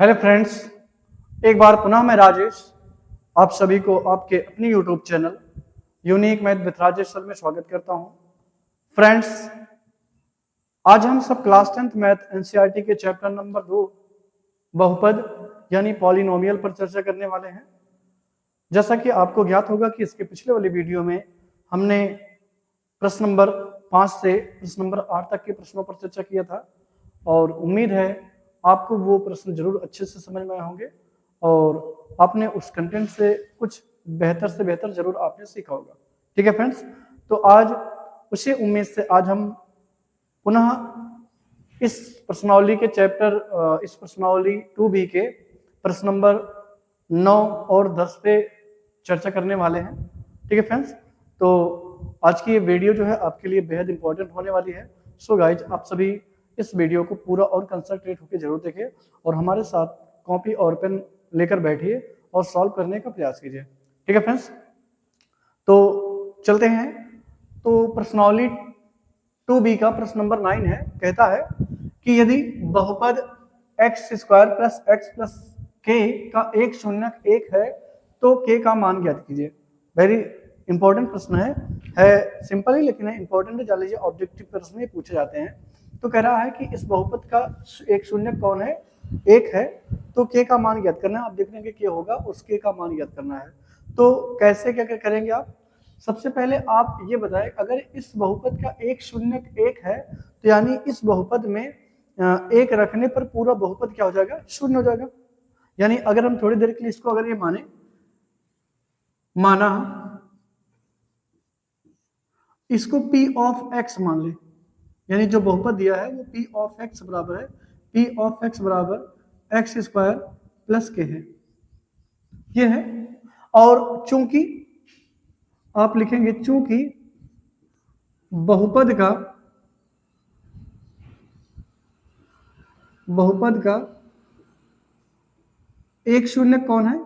Hello friends, एक बार पुनः मैं राजेश आप सभी को आपके अपनी YouTube channel unique math with Rajesh sir में स्वागत करता हूं। फ्रेंड्स, आज हम सब क्लास 10th मैथ एनसीईआरटी के चैप्टर नंबर 2 बहुपद यानी पॉलिनोमियल पर चर्चा करने वाले हैं। जैसा कि आपको ज्ञात होगा कि इसके पिछले वाली वीडियो में हमने प्रश्न नंबर 5 से प्रश्न नंबर 8 तक के प्रश्नों पर चर्चा किया था और उम्मीद है आपको वो प्रश्न जरूर अच्छे से समझ में आए होंगे और आपने उस कंटेंट से कुछ बेहतर से बेहतर जरूर आपने सीखा होगा। ठीक है फ्रेंड्स, तो आज उसी उम्मीद से आज हम पुनः इस प्रश्नावली के चैप्टर इस प्रश्नावली 2B के प्रश्न नंबर 9 और 10 पे चर्चा करने वाले हैं। ठीक है फ्रेंड्स, तो आज की ये वीडियो जो है आपके लिए बेहद इंपॉर्टेंट होने वाली है। सो गाइज, आप सभी इस वीडियो को पूरा और कंसंट्रेट होकर जरूर देखें और हमारे साथ कॉपी और पेन लेकर बैठिए और सॉल्व करने का प्रयास कीजिए। ठीक है फ्रेंड्स, तो चलते हैं। तो प्रश्नावली 2B का प्रश्न नंबर 9 है, कहता है कि यदि बहुपद x² plus x plus k का एक शून्यक 1 है तो k का मान ज्ञात कीजिए। वेरी इंपॉर्टेंट प्रश्न है सिंपल ही लेकिन है इंपॉर्टेंट है। जान लीजिए ऑब्जेक्टिव प्रश्न ही पूछे जाते हैं। तो कह रहा है कि इस बहुपद का एक शून्यक कौन है, 1 है, तो k का मान ज्ञात करना है। आप देख रहे हैं कि k होगा, उस k का मान ज्ञात करना है। तो कैसे क्या करेंगे आप? सबसे पहले आप ये बताएं, अगर इस बहुपद का एक शून्यक 1 है तो यानी इस बहुपद में 1 रखने पर पूरा बहुपद क्या हो जाएगा, शून्य हो जाएगा। यानी अगर हम थोड़ी देर के लिए इसको अगर ये माना इसको p ऑफ x मान ले, यानी जो बहुपद दिया है वो p ऑफ x बराबर है p ऑफ x बराबर x² प्लस k है, ये है। और चूंकि आप लिखेंगे चूंकि बहुपद का एक शून्यक कौन है,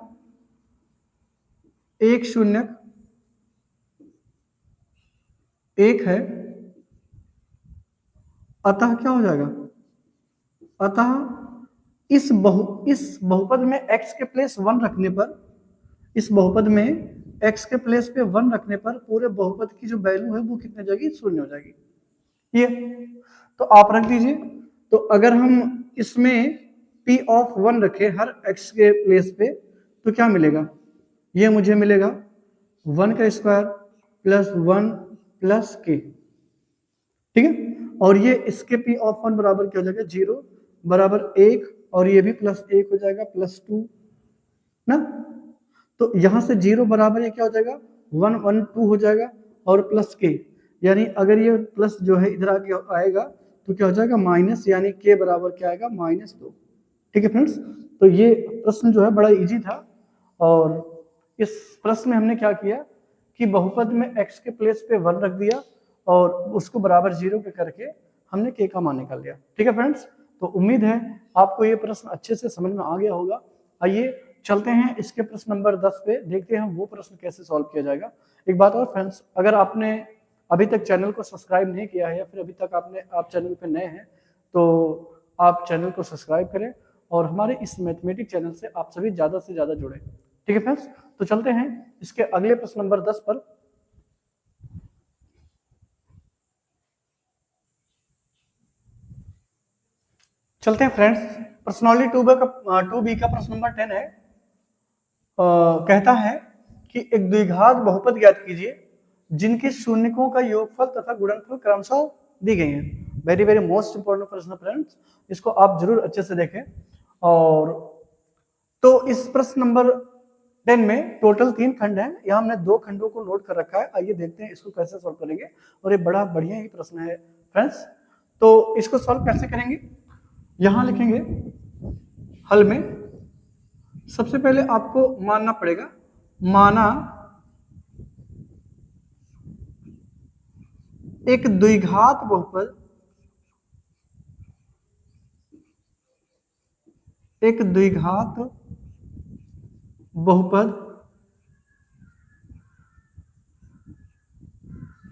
एक शून्यक 1 है, अतः क्या हो जाएगा, अतः इस बहुपद में x के प्लेस 1 रखने पर, इस बहुपद में x के प्लेस पे 1 रखने पर पूरे बहुपद की जो वैल्यू है वो कितनी हो जाएगी, शून्य हो जाएगी। ये तो आप रख दीजिए। तो अगर हम इसमें p ऑफ 1 रखें हर x के प्लेस पे तो क्या मिलेगा, ये मुझे मिलेगा 1 का स्क्वायर प्लस 1 प्लस k। ठीक है, और ये इसके p ऑफ 1 बराबर क्या हो जाएगा, 0 बराबर 1, और ये भी प्लस 1 हो जाएगा प्लस 2 ना। तो यहां से 0 बराबर ये क्या हो जाएगा, 1 1 2 हो जाएगा और प्लस k, यानी अगर ये प्लस जो है इधर आके आएगा तो क्या हो जाएगा माइनस, यानी k बराबर क्या आएगा, -2। ठीक है फ्रेंड्स, तो ये प्रश्न जो है बड़ा इजी था और इस प्रश्न में हमने क्या किया कि बहुपद में x के प्लेस पे 1 रख दिया और उसको बराबर 0 पे करके हमने k का मान निकाल लिया। ठीक है फ्रेंड्स, तो उम्मीद है आपको ये प्रश्न अच्छे से समझ में आ गया होगा। आइए चलते हैं इसके प्रश्न नंबर 10 पे, देखते हैं वो प्रश्न कैसे सॉल्व किया जाएगा। एक बात और फ्रेंड्स, अगर आपने अभी तक चैनल को सब्सक्राइब नहीं किया है या फिर अभी तक आप चैनल पे नए हैं तो आप चैनल को सब्सक्राइब करें और हमारे इस मैथमेटिक्स चैनल से आप सभी ज्यादा से ज्यादा जुड़े। ठीक है फ्रेंड्स, तो चलते हैं इसके अगले प्रश्न नंबर 10 पर। चलते हैं फ्रेंड्स, प्रश्नावली 2B का प्रश्न नंबर 10 है। कहता है कि एक द्विघात बहुपद ज्ञात कीजिए जिनके शून्यकों का योगफल तथा गुणनफल क्रमशः दी गई है। वेरी वेरी मोस्ट इंपोर्टेंट प्रश्न फ्रेंड्स, इसको आप जरूर अच्छे से देखें। और तो इस प्रश्न नंबर 10 में टोटल 3 खंड हैं, यहाँ हमने 2 खंडों को नोट कर रखा है। आइए देखते हैं इसको कैसे सॉल्व करेंगे और ये बड़ा बढ़िया ही प्रश्न है फ्रेंड्स। तो इसको सॉल्व कैसे करेंगे, यहां लिखेंगे हल में। सबसे पहले आपको मानना पड़ेगा, माना एक द्विघात बहुपद, एक द्विघात बहुपद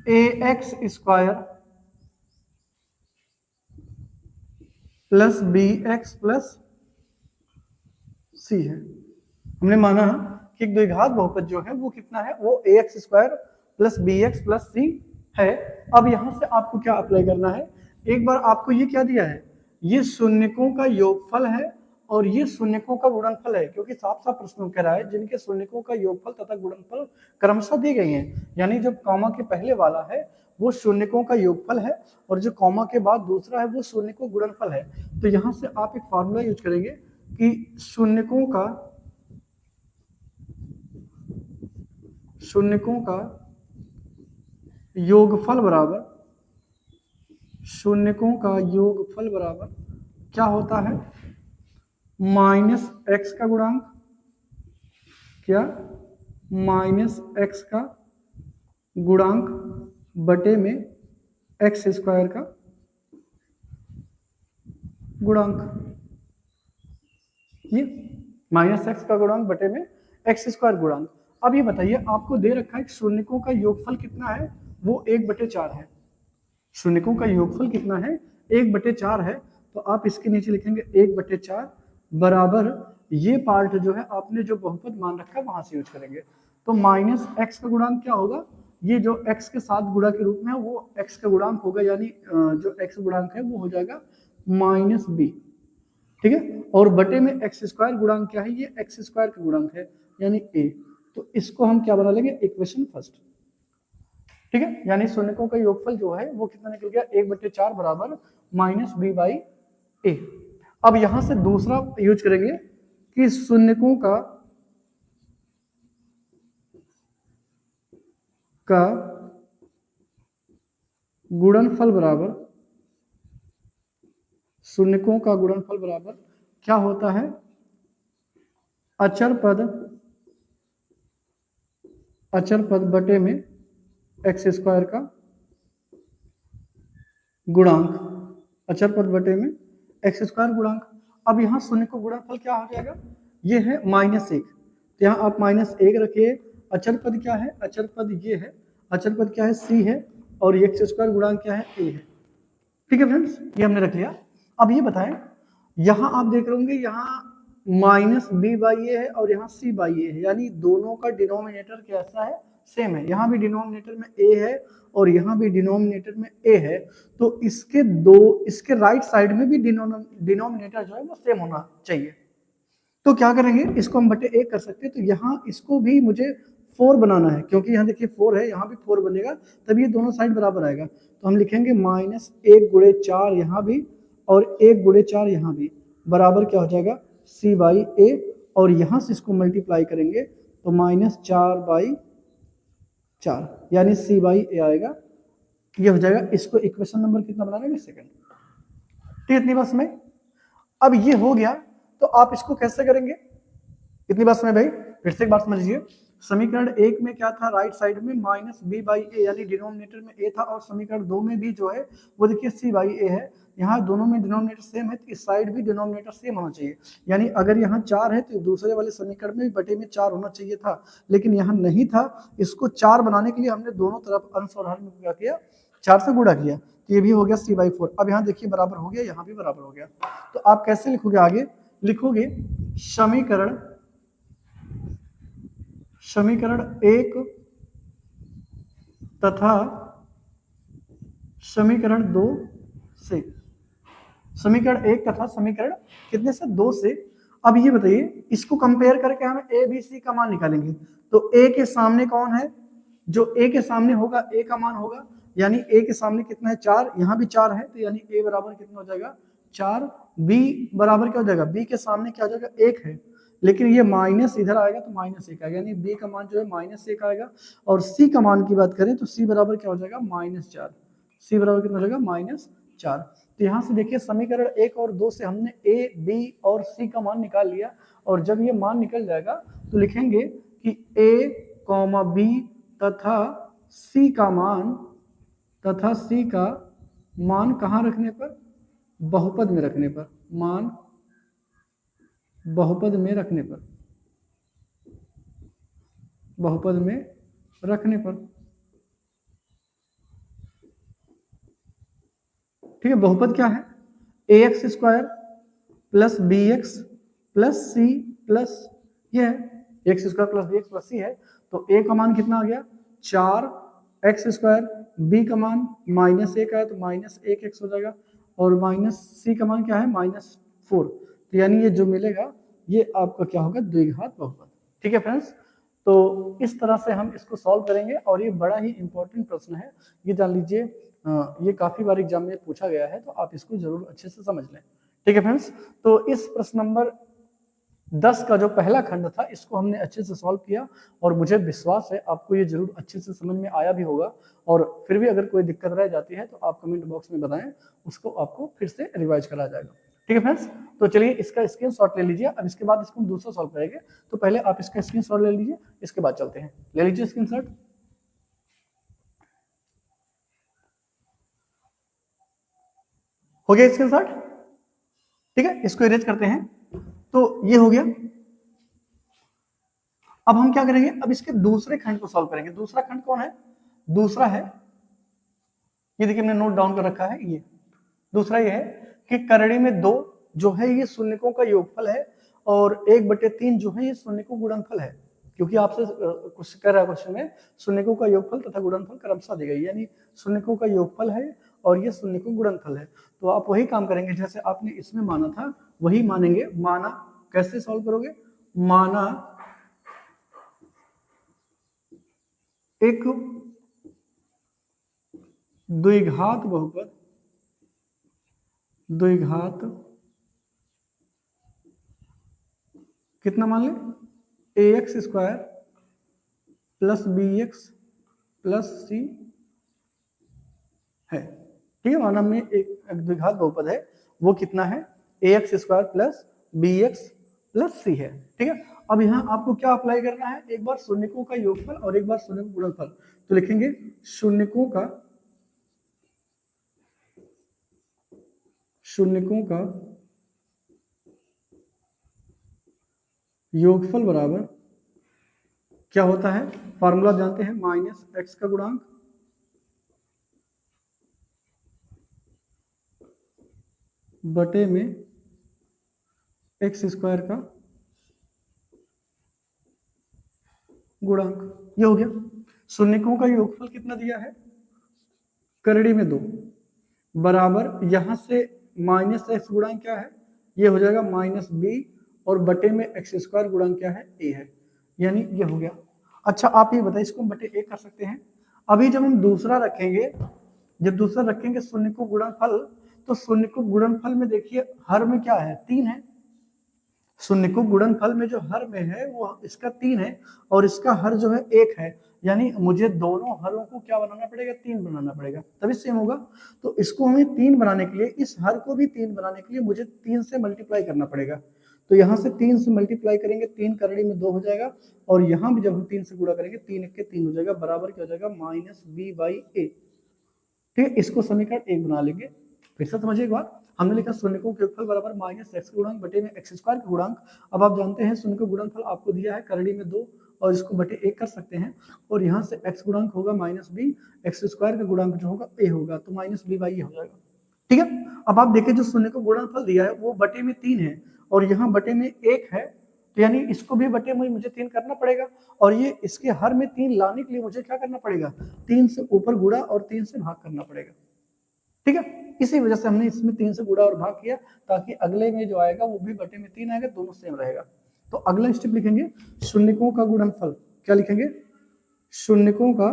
ax² plus bx plus C है। हमने माना कि एक द्विघात बहुपद जो है वो कितना है, वो ax square plus B X plus C है। अब यहां से आपको क्या अप्लाई करना है, एक बार आपको ये क्या दिया है, ये शून्यकों का योगफल है और ये शून्यकों का गुणनफल है, क्योंकि साफ साफ प्रश्न कह रहा है जिनके शून्यकों का योगफल तथा गुणनफल क्रमशः दी गई हैं, यानी जो कॉमा के पहले वाला है वो शून्यकों का योगफल है और जो कॉमा के बाद दूसरा है वो शून्यकों गुणनफल है। तो यहां से आप एक फॉर्मूला यूज करेंगे कि शून्यकों का योगफल बराबर, शून्यकों का योगफल बराबर क्या होता है, माइनस एक्स का गुणांक, क्या, माइनस एक्स का गुणांक बटे में एक्स स्क्वायर का गुणांक, ये माइनस एक्स का गुणांक बटे में एक्स स्क्वायर गुणांक। अब ये बताइए आपको दे रखा है कि शून्यकों का योगफल कितना है, वो 1/4 है। शून्यकों का योगफल कितना है, 1/4 है। तो आप इसके नीचे लिखेंगे 1/4 बराबर, ये पार्ट जो है आपने जो बहुपद मान रखा है वहां से यूज करेंगे। तो माइनस एक्स का गुणांक क्या होगा, ये जो x के साथ गुणा के रूप में है वो x का गुणांक होगा, यानी जो x गुणांक है वो हो जाएगा माइनस बी, ठीक है। और बटे में एक्स स्क्वायर गुणांक क्या है, ये एक्स स्क्वायर का गुणांक है यानी a। तो इसको हम क्या बना लेंगे, इक्वेशन फर्स्ट, ठीक है। यानी शून्यकों का योगफल जो है वो कितना निकल गया, 1/4 बराबर माइनस बी बाई ए। अब यहां से दूसरा यूज करेंगे कि शून्यकों का गुणनफल बराबर, शून्यकों का गुणनफल बराबर क्या होता है, अचर पद बटे में एक्स स्क्वायर का गुणांक, अचर पद बटे में एक्स स्क्वायर गुणांक। अब यहाँ शून्य को गुणनफल क्या हो जाएगा, ये है -1, तो यहाँ आप -1 रखिए। अचर पद क्या है, अचर पद ये है, अचर पद क्या है, सी है, और एक्स स्क्वायर गुणांक क्या है, ए है। ठीक है फ्रेंड्स, ये हमने रख लिया। अब ये बताएं, यहाँ आप देख रहे होंगे यहाँ -b/a है और यहाँ c/a है, यानी दोनों का डिनोमिनेटर कैसा है, सेम है। यहाँ भी डिनोमिनेटर में a है और यहाँ भी डिनोमिनेटर में a है, तो इसके राइट साइड में भी डिनोमिनेटर जो है वो सेम होना चाहिए। तो क्या करेंगे, इसको हम बटे 1 कर सकते हैं। तो यहाँ इसको भी मुझे 4 बनाना है, क्योंकि यहाँ देखिए 4 है, यहाँ भी 4 बनेगा, तब ये दोनों साइड बराबर आएगा। तो हम लिखेंगे -1/4 यहाँ भी और 1/4 यहाँ भी, बराबर क्या हो जाएगा, c/a, और यहाँ से इसको मल्टीप्लाई करेंगे तो -4/4, यानी c/a आएगा। ये हो जाएगा, इसको इक्वेशन नंबर कितना बना लेंगे, सेकंड। ठीक, इतनी बात समझ। अब ये हो गया, तो आप इसको कैसे करेंगे, इतनी बात समझ भाई। फिर से एक बात समझ लीजिए, समीकरण 1 में क्या था, राइट साइड में -b/a, यानी डिनोमिनेटर में a था, और समीकरण 2 में भी जो है वो देखिए c/a है। यहाँ दोनों में डिनोमिनेटर सेम है, तो इस साइड भी डिनोमिनेटर सेम होना चाहिए। यानी अगर यहाँ 4 है तो दूसरे वाले समीकरण में भी बटे में 4 होना चाहिए था, लेकिन यहाँ नहीं था। इसको 4 बनाने के लिए हमने दोनों तरफ अंश और हर में क्या किया, 4 से गुणा किया, तो ये भी हो गया c/4। अब यहाँ देखिए बराबर हो गया, यहाँ भी बराबर हो गया। तो आप कैसे लिखोगे, आगे लिखोगे समीकरण 1 तथा समीकरण 2 से, समीकरण 1 तथा समीकरण कितने से, 2 से। अब ये बताइए, इसको कंपेयर करके हम ए बी सी का मान निकालेंगे। तो ए के सामने कौन है, जो ए के सामने होगा ए का मान होगा, यानी ए के सामने कितना है, 4, यहाँ भी 4 है, तो यानी ए बराबर कितना हो जाएगा, 4। बी बराबर क्या हो जाएगा, बी के सामने क्या हो जाएगा, 1 है, लेकिन ये माइनस इधर आएगा तो -1 आएगा, यानी बी का मान जो है -1 आएगा। और सी का मान की बात करें तो सी बराबर क्या हो जाएगा, -4। सी बराबर कितना हो जाएगा, -4। तो यहाँ से देखिए समीकरण 1 और 2 से हमने ए, बी और सी का मान निकाल लिया, और जब ये मान निकल जाएगा तो लिखेंगे कि ए, बी तथा सी का मान कहाँ रखने पर, बहुपद में रखने पर, मान बहुपद में रखने पर, बहुपद में रखने पर, ठीक है। बहुपद क्या है, ax² plus bx plus c plus ये है X square plus B X plus C है, तो ए का मान कितना आ गया 4x², बी का मान -1 का है तो -1x हो जाएगा, और माइनस सी का मान क्या है -4, तो यानी ये जो मिलेगा ये आपका क्या होगा द्विघात बहुपद। ठीक है फ्रेंड्स, तो इस तरह से हम इसको सॉल्व करेंगे और ये बड़ा ही इंपॉर्टेंट प्रश्न है, ये जान लीजिए, ये काफी बार एग्जाम में पूछा गया है, तो आप इसको जरूर अच्छे से समझ लें। ठीक है फ्रेंड्स, तो इस प्रश्न नंबर 10 का जो पहला खंड था इसको हमने अच्छे से सॉल्व किया, और मुझे विश्वास है आपको ये जरूर अच्छे से समझ में आया भी होगा, और फिर भी अगर कोई दिक्कत रह जाती है तो आप कमेंट बॉक्स में बताएं, उसको आपको फिर से रिवाइज करा जाएगा। ठीक है फ्रेंड्स, तो चलिए इसका स्क्रीनशॉट ले लीजिए, अब इसके बाद इसको हम दूसरा सॉल्व करेंगे, तो पहले आप इसका स्क्रीनशॉट ले लीजिए, इसके बाद चलते हैं। ले लीजिए स्क्रीनशॉट। हो गया स्क्रीनशॉट? ठीक है, इसको इरेज करते हैं, तो ये हो गया। अब हम क्या करेंगे, अब इसके दूसरे खंड को सॉल्व करेंगे। दूसरा खंड कौन है? दूसरा है, ये देखिए हमने नोट डाउन कर रखा है, ये दूसरा ये है कि करड़ी में 2 जो है ये शून्यकों का योगफल है, और 1/3 जो है ये शून्यकों गुणनफल है, क्योंकि आपसे कुछ कर रहा है क्वेश्चन में, शून्यकों का योगफल तथा गुणनफल क्रमशः दी गई, यानी शून्यकों का योगफल है और ये शून्यकों गुणनफल है। तो आप वही काम करेंगे जैसे आपने इसमें माना था, वही मानेंगे। माना कैसे सॉल्व करोगे? माना एक द्विघात बहुपद, द्विघात कितना मान ले ax² plus bx plus c है। ठीक है, माना में एक द्विघात बहुपद है, वो कितना है ax² plus bx plus c है। ठीक है, अब यहाँ आपको क्या अप्लाई करना है, एक बार शून्यकों का योगफल और एक बार शून्यकों का गुणनफल, तो लिखेंगे शून्यकों का योगफल बराबर क्या होता है, फार्मूला जानते हैं, -x का गुणांक बटे में x² का गुणांक। ये हो गया। शून्यकों का योगफल कितना दिया है, करड़ी में 2 बराबर, यहां से -x गुणांक क्या है, ये हो जाएगा -b, और बटे में x² गुणांक क्या है, a है, यानी ये हो गया। अच्छा आप ये बताइए, इसको हम बटे a कर सकते हैं। अभी जब हम दूसरा रखेंगे, जब दूसरा रखेंगे शून्य को गुणनफल, तो शून्य को गुणनफल में देखिए हर में क्या है, 3 है। शून्य को गुणनफल में जो हर में है वो इसका 3 है, और इसका हर जो है 1 है, यानी मुझे दोनों हरों को क्या बनाना पड़ेगा, 3 बनाना पड़ेगा, तभी सेम होगा। तो इसको हमें 3 बनाने के लिए, इस हर को भी 3 बनाने के लिए मुझे 3 से मल्टीप्लाई करना पड़ेगा। तो यहाँ से 3 से मल्टीप्लाई करेंगे, 3 करड़ी में 2 हो जाएगा, और यहाँ भी जब हम 3 से गुणा करेंगे 3 1 के 3 हो जाएगा, बराबर क्या हो जाएगा -b/a। ठीक है, इसको समीकरण 1 बना लेंगे। फिर से समझिए एक बार, हमने लिखा शून्यकों के योगफल बराबर -x का गुणांक बटे में x² का गुणांक। अब आप जानते हैं शून्य का गुणनफल आपको दिया है करड़ी में 2, और इसको बटे 1 कर सकते हैं, और यहाँ से x गुणांक होगा -b, x² का गुणांक जो होगा a होगा, तो -b/a हो जाएगा। ठीक है, अब आप देखिए जो शून्य का गुणनफल दिया है वो बटे में 3 है, और यहाँ बटे में 1 है, तो यानी इसको भी बटे में मुझे 3 करना पड़ेगा, और ये इसके हर में 3 लाने के लिए मुझे क्या करना पड़ेगा, 3 से ऊपर गुणा और 3 से भाग करना पड़ेगा। ठीक है, इसी वजह से हमने इसमें 3 से गुणा और भाग किया, ताकि अगले में जो आएगा वो भी बटे में 3 आएगा, दोनों सेम रहेगा। तो अगला स्टेप लिखेंगे शून्यकों का गुणनफल, क्या लिखेंगे, शून्यकों का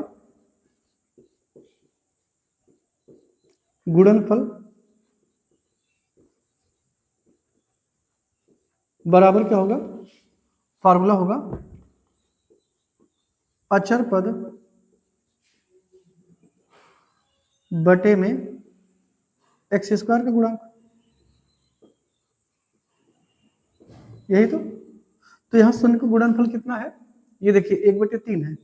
गुणनफल बराबर क्या होगा, फार्मूला होगा अचर पद बटे में x² का गुणांक, यही तो यहाँ शून्य का गुणनफल कितना है, ये देखिए 1/3 है,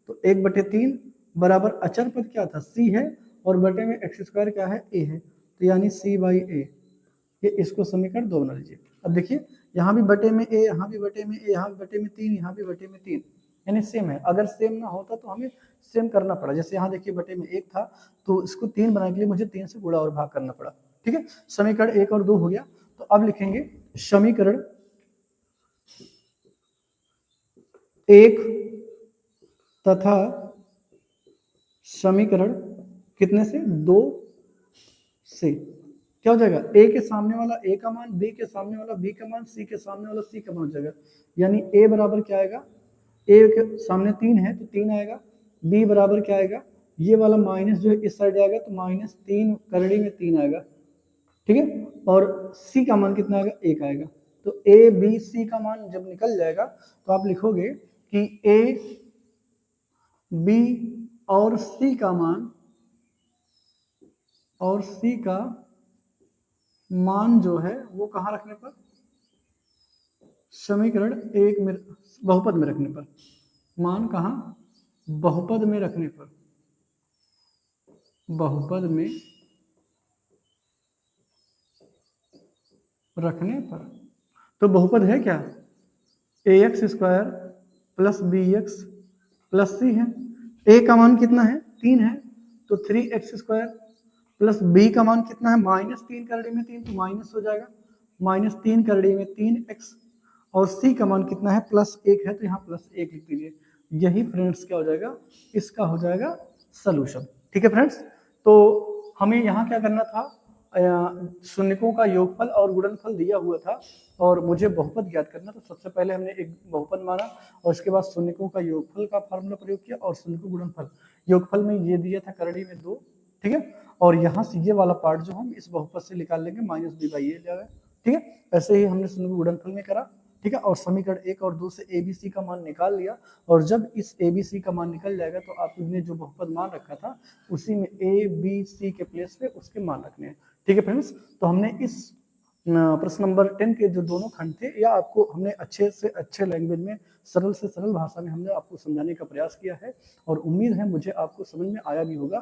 तो 1/3 बराबर अचर पद क्या था, c है, और बटे में x² क्या है, a है, तो यानी c/a। ये इसको समीकरण 2 बना लीजिए। अब देखिए यहाँ भी बटे में a, यहाँ भी बटे में a, यहाँ भी बटे में 3, यहाँ भी बटे में 3, यानी सेम है। अगर सेम ना होता तो हमें सेम करना पड़ा, जैसे यहाँ देखिए बटे में 1 था, तो इसको 3 बनाने के लिए मुझे 3 से गुणा और भाग करना पड़ा। ठीक है, समीकरण 1 और 2 हो गया। तो अब लिखेंगे समीकरण एक तथा समीकरण कितने से, 2 से क्या हो जाएगा, ए के सामने वाला ए का मान, बी के सामने वाला बी का मान, सी के सामने वाला सी का मान हो जाएगा। यानी ए बराबर क्या आएगा, ए के सामने 3 है तो 3 आएगा, बी बराबर क्या आएगा, ये वाला माइनस जो है इस साइड आएगा तो -3 करड़ी में 3 आएगा, ठीक है। और सी का मान कितना आएगा, 1 आएगा। तो ए बी सी का मान जब निकल जाएगा तो आप लिखोगे कि ए बी और सी का मान, और सी का मान जो है वो कहाँ रखने पर, समीकरण एक में, बहुपद में रखने पर, मान कहाँ, बहुपद में रखने पर, बहुपद में रखने पर। तो बहुपद है क्या, ax² plus bx plus c है। a का मान कितना है, 3 है, तो 3x² प्लस b का मान कितना है, -3 करड़ी में 3, तो माइनस हो जाएगा, -3 करड़ी में 3x, और c का मान कितना है, +1 है, तो यहाँ +1 लिख दीजिए। यही फ्रेंड्स क्या हो जाएगा, इसका हो जाएगा सलूशन। ठीक है फ्रेंड्स, तो हमें यहाँ क्या करना था, शून्यकों का योगफल और गुणनफल दिया हुआ था और मुझे बहुपद ज्ञात करना। तो सबसे पहले हमने एक बहुपद माना और उसके बाद शून्यकों का योगफल का फार्मूला प्रयोग किया और शून्यकों गुणनफल। योगफल में ये दिया था करड़ी में 2, ठीक है, और यहाँ से ये वाला पार्ट जो हम इस बहुपद से निकाल लेंगे -b/a जाएगा, ठीक है। ऐसे ही हमने शून्यकों गुणनफल में करा, ठीक है, और समीकरण 1 और 2 से ABC का मान निकाल लिया, और जब इस ABC का मान निकल जाएगा तो आपने जो बहुपद मान रखा था उसी में ABC के प्लेस पे उसके मान रखने हैं। ठीक है फ्रेंड्स, तो हमने इस प्रश्न नंबर 10 के जो दोनों खंड थे, या आपको हमने अच्छे से अच्छे लैंग्वेज में, सरल से सरल भाषा में हमने आपको समझाने का प्रयास किया है, और उम्मीद है मुझे आपको समझ में आया भी होगा।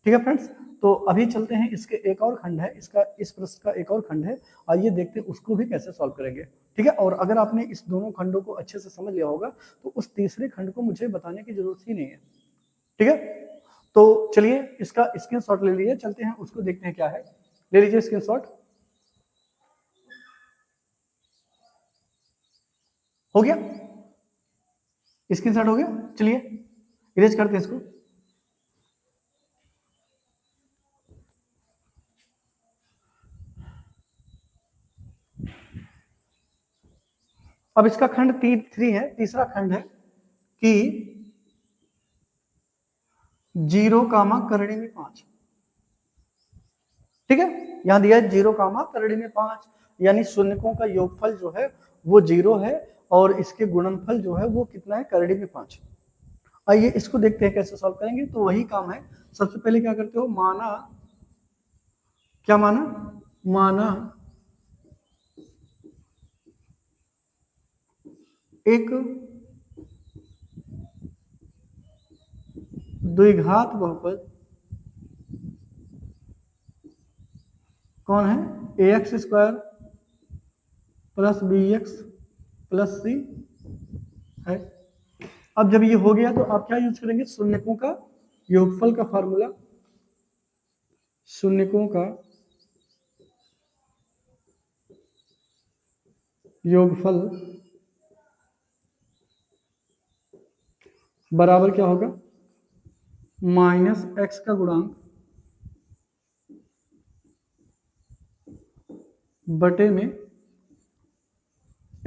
ठीक है फ्रेंड्स, तो अभी चलते हैं, इसके एक और खंड है, इसका इस प्रश्न का एक और खंड है, आइए देखते हैं उसको भी कैसे सॉल्व करेंगे। ठीक है, और अगर आपने इस दोनों खंडों को अच्छे से समझ लिया होगा तो उस तीसरे खंड को मुझे बताने की जरूरत ही नहीं है। ठीक है, तो चलिए इसका स्क्रीनशॉट ले लीजिए, चलते हैं उसको देखते हैं क्या है। ले लीजिए स्क्रीनशॉट, हो गया, स्क्रीनशॉट हो गया। चलिए इरेज करते हैं इसको। अब इसका खंड 3 है, तीसरा खंड है कि 0, करड़ी में 5। ठीक है, यहां दिया है 0, करड़ी में 5, यानी शून्यकों का योगफल जो है वो 0 है और इसके गुणनफल जो है वो कितना है, करड़ी में 5। आइए इसको देखते हैं कैसे सॉल्व करेंगे। तो वही काम है, सबसे पहले क्या करते हो, माना, क्या माना, माना एक द्विघात बहुपद कौन है, ax² plus bx plus c है। अब जब ये हो गया तो आप क्या यूज करेंगे, शून्यकों का योगफल का फार्मूला, शून्यकों का योगफल बराबर क्या होगा, -x का गुणांक बटे में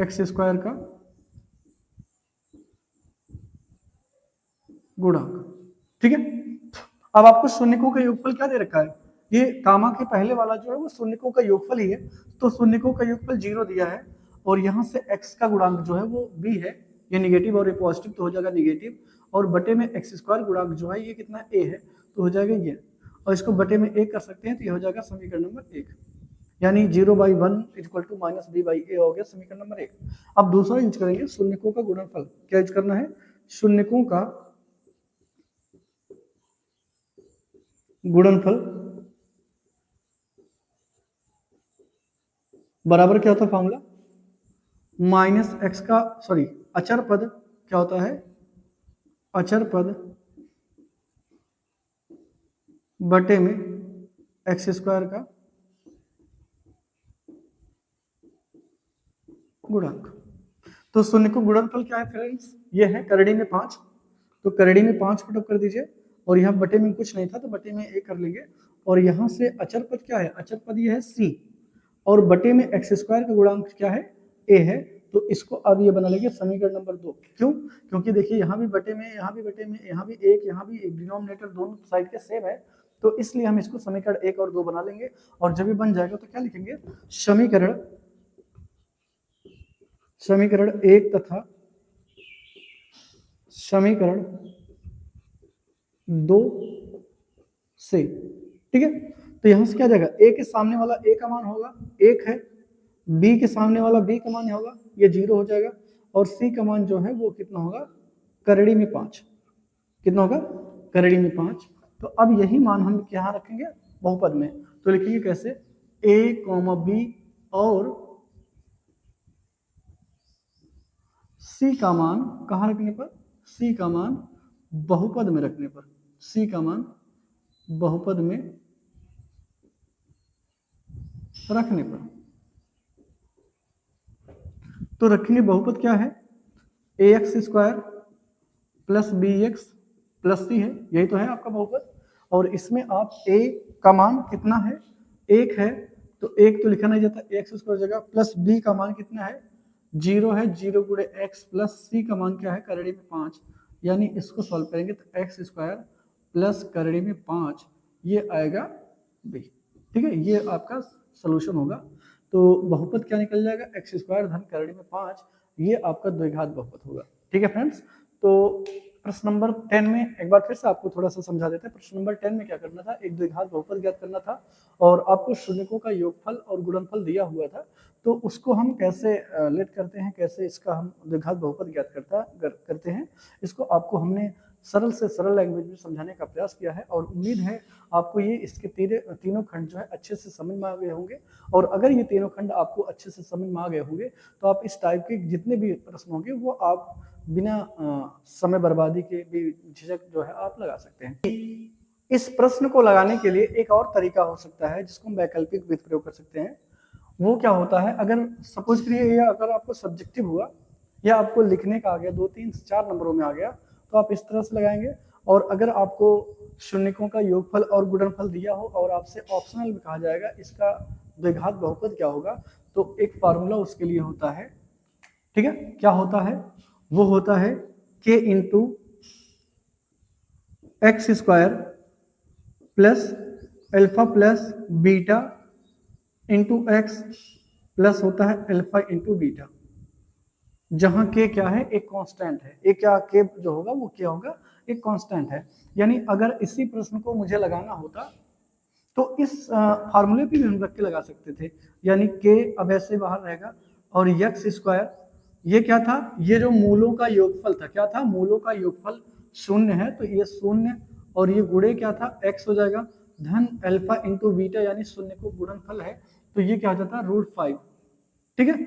x² का गुणांक। ठीक है, अब आपको शून्यकों का योगफल क्या दे रखा है, ये गामा के पहले वाला जो है वो शून्यकों का योगफल ही है, तो शून्यकों का योगफल 0 दिया है, और यहाँ से x का गुणांक जो है वो b है, ये निगेटिव और ये पॉजिटिव तो हो जाएगा निगेटिव, और बटे में x² गुणांक जो है ये कितना a है, तो हो जाएगा ये, और इसको बटे में 1 कर सकते हैं, तो ये हो जाएगा समीकरण नंबर 1, यानी 0/1 इक्वल टू -b/a हो गया समीकरण नंबर 1। अब दूसरा यूज करेंगे शून्यकों का गुणनफल, क्या यूज करना है, शून्यकों का गुणनफल बराबर क्या होता है फॉर्मूला, -x का, सॉरी, अचर पद क्या होता है, अचर पद बटे में x² का गुणांक। तो शून्य को गुणनफल क्या है फ्रेंड्स, ये है करड़ी में 5, तो करड़ी में 5 पुटअप कर दीजिए, और यहाँ बटे में कुछ नहीं था तो बटे में a कर लेंगे, और यहाँ से अचर पद क्या है, अचर पद ये है c, और बटे में x स्क्वायर का गुणांक क्या है, a है, तो इसको अब ये बना लेंगे समीकरण नंबर 2। क्यों, क्योंकि देखिए यहाँ भी बटे में, यहाँ भी बटे में, यहाँ भी एक, यहाँ भी एक, डिनोमिनेटर दोनों साइड के सेम है, तो इसलिए हम इसको समीकरण 1 और 2 बना लेंगे, और जब ये बन जाएगा तो क्या लिखेंगे, समीकरण 1 तथा समीकरण 2 से, ठीक है। तो यहां से क्या जाएगा, a के सामने वाला a का मान होगा 1 है, b के सामने वाला b का मान होगा ये 0 हो जाएगा, और c का मान जो है वो कितना होगा, करड़ी में 5, कितना होगा, करड़ी में 5। तो अब यही मान हम यहाँ रखेंगे बहुपद में, तो लिखेंगे कैसे, a, b और c का मान कहाँ रखने पर, c का मान बहुपद में रखने पर, c का मान बहुपद में रखने पर, तो रखेंगे बहुपद क्या है, ax square plus bx plus c है, यही तो है आपका बहुपद, और इसमें आप a का मान कितना है, 1 है, तो 1 तो लिखा नहीं जाता, x स्क्वायर जगह, प्लस b का मान कितना है, 0 है, 0 गुणे x, प्लस c का मान क्या है, करड़ी में 5, यानी इसको सॉल्व करेंगे तो x स्क्वायर प्लस करड़ी में 5 ये आएगा b, ठीक है, ये आपका सोल्यूशन होगा। तो बहुपद क्या निकल जाएगा, एक्स स्क्वायर धन करड़ी में 5, ये आपका द्विघात बहुपद होगा, ठीक है फ्रेंड्स। तो प्रश्न नंबर 10 में एक बार फिर से आपको थोड़ा सा समझा देते हैं। प्रश्न नंबर 10 में क्या करना था, एक द्विघात बहुपद ज्ञात करना था, और आपको शून्यकों का योगफल और गुणनफल दिया हुआ था, तो उसको हम कैसे लेट करते हैं, कैसे इसका हम द्विघात बहुपद ज्ञात करते हैं, इसको आपको हमने सरल से सरल लैंग्वेज में समझाने का प्रयास किया है, और उम्मीद है आपको ये इसके तीनों खंड जो है अच्छे से समझ में आ गए होंगे। और अगर ये तीनों खंड आपको अच्छे से समझ में आ गए होंगे तो आप इस टाइप के जितने भी प्रश्न होंगे वो आप बिना समय बर्बादी के भी झिझक जो है आप लगा सकते हैं। इस प्रश्न को लगाने के लिए एक और तरीका हो सकता है जिसको हम वैकल्पिक विधि प्रयोग कर सकते हैं। वो क्या होता है, अगर सपोज करिए या अगर आपको सब्जेक्टिव हुआ या आपको लिखने का आ गया 2, 3, 4 नंबरों में आ गया तो आप इस तरह से लगाएंगे, और अगर आपको शून्यकों का योगफल और गुणनफल दिया हो और आपसे ऑप्शनल में कहा जाएगा इसका द्विघात बहुपद क्या होगा, तो एक फार्मूला उसके लिए होता है, ठीक है, क्या होता है, वो होता है k into x square plus alpha plus beta into x plus होता है अल्फा इंटू बीटा, जहां k क्या है, एक कांस्टेंट है, एक क्या k जो होगा वो क्या होगा, एक कांस्टेंट है। यानी अगर इसी प्रश्न को मुझे लगाना होता तो इस फार्मूले पे भी हम रख के लगा सकते थे, यानी k अब ऐसे बाहर रहेगा, और एक्स स्क्वायर ये क्या था, ये जो मूलों का योगफल था, क्या था, मूलों का योगफल 0 है, तो ये 0 और ये गुणे क्या था, x हो जाएगा, धन अल्फा इंटू बीटा, यानी 0 को गुणनफल है, तो ये क्या हो जाता है, √5, ठीक है,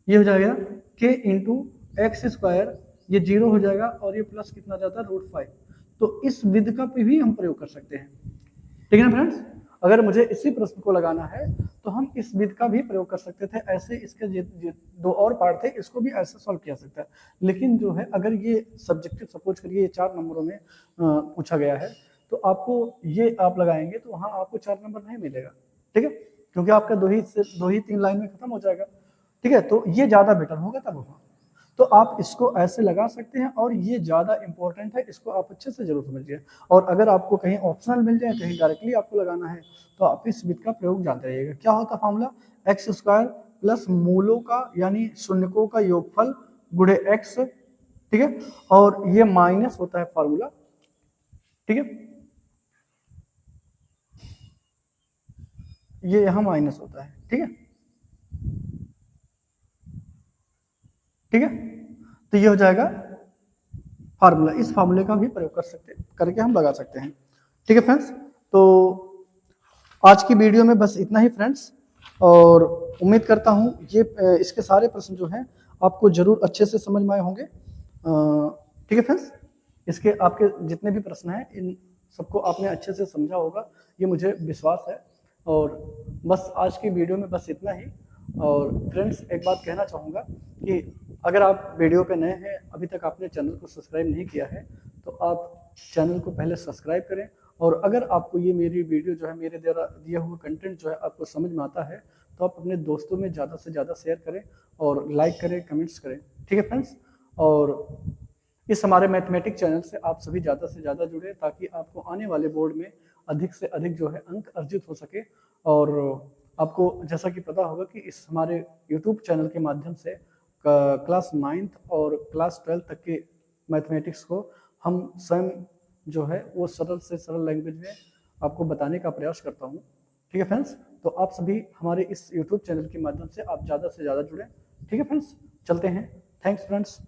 ये हो जाएगा k इंटू एक्स स्क्वायर, ये 0 हो जाएगा, और ये प्लस कितना जाता है, √5। तो इस विधि का भी हम प्रयोग कर सकते हैं, ठीक है ना फ्रेंड्स। अगर मुझे इसी प्रश्न को लगाना है तो हम इस विधि का भी प्रयोग कर सकते थे, ऐसे इसके 2 और पार्ट थे, इसको भी ऐसे सॉल्व किया सकता है। लेकिन जो है अगर ये सब्जेक्टिव सपोज करिए 4 नंबरों में पूछा गया है तो आपको ये आप लगाएंगे तो वहाँ आपको 4 नंबर नहीं मिलेगा, ठीक है, क्योंकि आपका 2 ही 3 लाइन में खत्म हो जाएगा, ठीक है, तो ये ज्यादा बेटर होगा तब वहाँ, तो आप इसको ऐसे लगा सकते हैं, और ये ज़्यादा इंपॉर्टेंट है, इसको आप अच्छे से जरूर समझिए। और अगर आपको कहीं ऑप्शनल मिल जाए, कहीं डायरेक्टली आपको लगाना है, तो आप इस विधि का प्रयोग जानते रहिएगा। क्या होता फार्मूला, एक्स स्क्वायर प्लस मूलों का यानी शून्यकों का योगफल गुणे एक्स, ठीक है, और ये माइनस होता है फार्मूला, ठीक है, ये यहाँ माइनस होता है, ठीक है, ठीक है, तो ये हो जाएगा फार्मूला, इस फार्मूले का भी प्रयोग करके हम लगा सकते हैं, ठीक है फ्रेंड्स। तो आज की वीडियो में बस इतना ही फ्रेंड्स, और उम्मीद करता हूँ ये इसके सारे प्रश्न जो हैं आपको जरूर अच्छे से समझ में आए होंगे, ठीक है फ्रेंड्स। इसके आपके जितने भी प्रश्न हैं इन सबको आपने अच्छे से समझा होगा, ये मुझे विश्वास है। और बस आज की वीडियो में बस इतना ही। और फ्रेंड्स एक बात कहना चाहूँगा कि अगर आप वीडियो पे नए हैं, अभी तक आपने चैनल को सब्सक्राइब नहीं किया है, तो आप चैनल को पहले सब्सक्राइब करें। और अगर आपको ये मेरी वीडियो जो है, मेरे द्वारा दिया हुआ कंटेंट जो है आपको समझ में आता है, तो आप अपने दोस्तों में ज़्यादा से ज़्यादा शेयर करें और लाइक करें, कमेंट्स करें। ठीक है फ्रेंड्स। और इस हमारे मैथमेटिक चैनल से आप सभी ज़्यादा से ज़्यादा जुड़े, ताकि आपको आने वाले बोर्ड में अधिक से अधिक जो है अंक अर्जित हो सके। और आपको जैसा कि पता होगा कि इस हमारे यूट्यूब चैनल के माध्यम से क्लास 9th और क्लास 12th तक के मैथमेटिक्स को हम स्वयं जो है वो सरल से सरल लैंग्वेज में आपको बताने का प्रयास करता हूँ। ठीक है फ्रेंड्स। तो आप सभी हमारे इस यूट्यूब चैनल के माध्यम से आप ज़्यादा से ज़्यादा जुड़ें। ठीक है फ्रेंड्स, चलते हैं। Thanks friends.